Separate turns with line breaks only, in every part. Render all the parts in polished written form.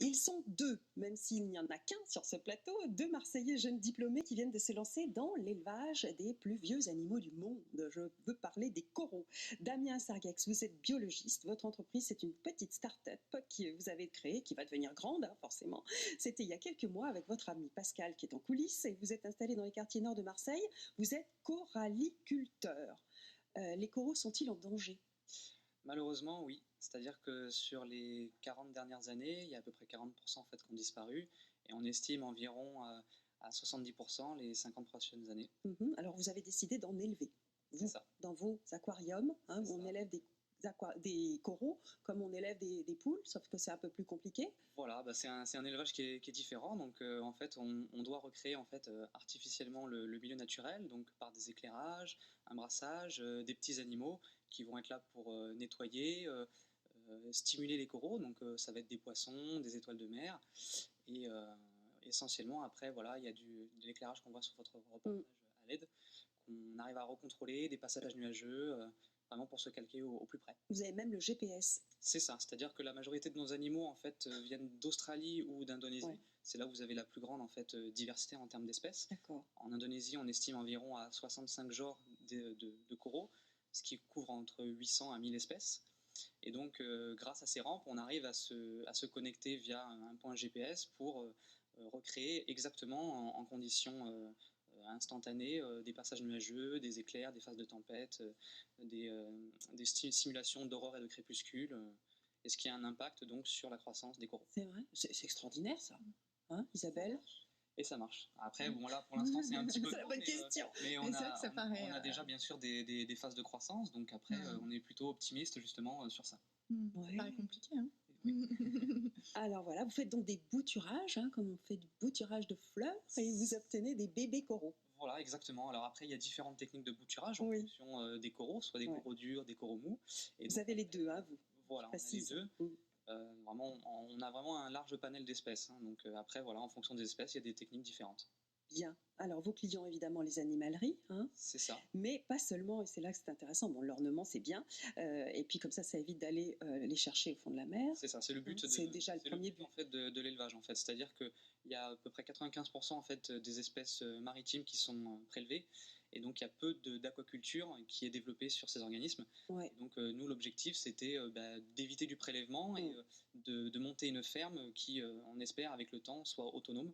Ils sont deux, même s'il n'y en a qu'un sur ce plateau, deux Marseillais jeunes diplômés qui viennent de se lancer dans l'élevage des plus vieux animaux du monde. Je veux parler des coraux. Damien Sargex, vous êtes biologiste. Votre entreprise, c'est une petite start-up que vous avez créée, qui va devenir grande, forcément. C'était il y a quelques mois avec votre ami Pascal qui est en coulisses et vous êtes installé dans les quartiers nord de Marseille. Vous êtes coralliculteur. Les coraux sont-ils en danger ?
Malheureusement, oui. C'est-à-dire que sur les 40 dernières années, il y a à peu près 40% en fait qui ont disparu et on estime environ à 70% les 50 prochaines années.
Alors vous avez décidé d'en élever, vous,
ça.
dans vos aquariums, où on élève des coraux comme on élève des poules, sauf que c'est un peu plus compliqué.
Voilà, c'est un élevage qui est différent. Donc en fait, on doit recréer en fait artificiellement le milieu naturel, donc par des éclairages, un brassage, des petits animaux qui vont être là pour nettoyer, stimuler les coraux. Donc ça va être des poissons, des étoiles de mer et essentiellement après voilà, il y a de l'éclairage qu'on voit sur votre reportage à LED qu'on arrive à recontrôler, des passages nuageux, vraiment pour se calquer au plus près.
Vous avez même le GPS.
C'est ça, c'est-à-dire que la majorité de nos animaux en fait viennent d'Australie ou d'Indonésie. Ouais. C'est là où vous avez la plus grande en fait diversité en termes d'espèces.
D'accord.
En Indonésie, on estime environ à 65 genres de coraux, ce qui couvre entre 800 à 1000 espèces. Et donc, grâce à ces rampes, on arrive à se connecter via un point GPS pour recréer exactement en conditions instantanées des passages nuageux, des éclairs, des phases de tempête, des simulations d'aurore et de crépuscule, et ce qui a un impact donc sur la croissance des coraux.
C'est vrai, c'est extraordinaire ça, hein, Isabelle?
Et ça marche. Après, bon là, pour l'instant, c'est un petit peu
c'est la bonne question.
Mais on a déjà bien sûr des phases de croissance, donc après, on est plutôt optimiste justement sur ça.
Ça paraît compliqué, hein.
Alors voilà, vous faites donc des bouturages, comme on fait du bouturage de fleurs, et vous obtenez des bébés coraux.
Voilà, exactement. Alors après, il y a différentes techniques de bouturage en fonction des coraux, soit des coraux durs, des coraux mous.
Et vous avez les deux, vous.
Voilà, on a les deux. Vraiment, on a vraiment un large panel d'espèces. Donc après, voilà, en fonction des espèces, il y a des techniques différentes.
Bien. Alors, vos clients, évidemment, les animaleries.
C'est ça.
Mais pas seulement, et c'est là que c'est intéressant. Bon, l'ornement, c'est bien. Et puis, comme ça évite d'aller les chercher au fond de la mer.
C'est ça, c'est le but.
C'est déjà le premier but.
En fait, de l'élevage, en fait. C'est-à-dire qu'il y a à peu près 95% en fait, des espèces maritimes qui sont prélevées. Et donc, il y a peu d'aquaculture qui est développée sur ces organismes.
Ouais.
Donc, nous, l'objectif, c'était d'éviter du prélèvement et de monter une ferme qui, on espère, avec le temps, soit autonome.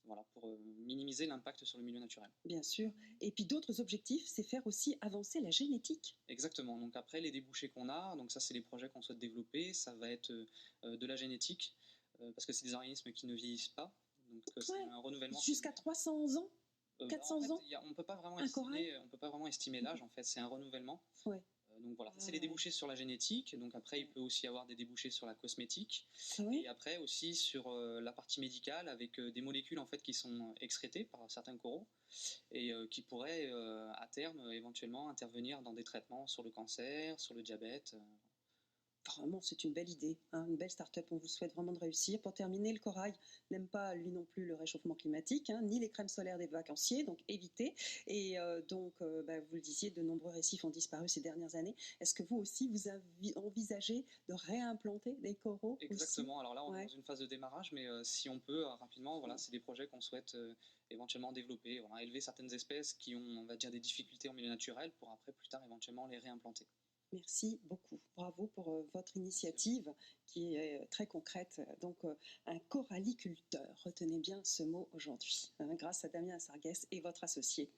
Voilà, pour minimiser l'impact sur le milieu naturel.
Bien sûr. Et puis d'autres objectifs, c'est faire aussi avancer la génétique.
Exactement. Donc après, les débouchés qu'on a, donc ça c'est les projets qu'on souhaite développer, ça va être de la génétique, parce que c'est des organismes qui ne vieillissent pas. Donc c'est un renouvellement.
Jusqu'à 300 ans 400 ans
on ne peut pas vraiment estimer l'âge, en fait, c'est un renouvellement.
Ouais.
Donc voilà, c'est les débouchés sur la génétique. Donc après, il peut aussi y avoir des débouchés sur la cosmétique.
Oui.
Et après aussi sur la partie médicale avec des molécules en fait qui sont excrétées par certains coraux et qui pourraient à terme éventuellement intervenir dans des traitements sur le cancer, sur le diabète.
Vraiment, c'est une belle idée, une belle start-up. On vous souhaite vraiment de réussir. Pour terminer, le corail n'aime pas, lui non plus, le réchauffement climatique, ni les crèmes solaires des vacanciers, donc évitez. Et donc, vous le disiez, de nombreux récifs ont disparu ces dernières années. Est-ce que vous aussi, vous envisagez de réimplanter des coraux?
Exactement.
Aussi
alors là, on est dans une phase de démarrage, mais si on peut, rapidement, voilà, c'est des projets qu'on souhaite éventuellement développer. Voilà, élever certaines espèces qui ont, on va dire, des difficultés en milieu naturel pour après, plus tard, éventuellement les réimplanter.
Merci beaucoup. Bravo pour votre initiative qui est très concrète. Donc, un coralliculteur, retenez bien ce mot aujourd'hui, grâce à Damien Sargex et votre associé.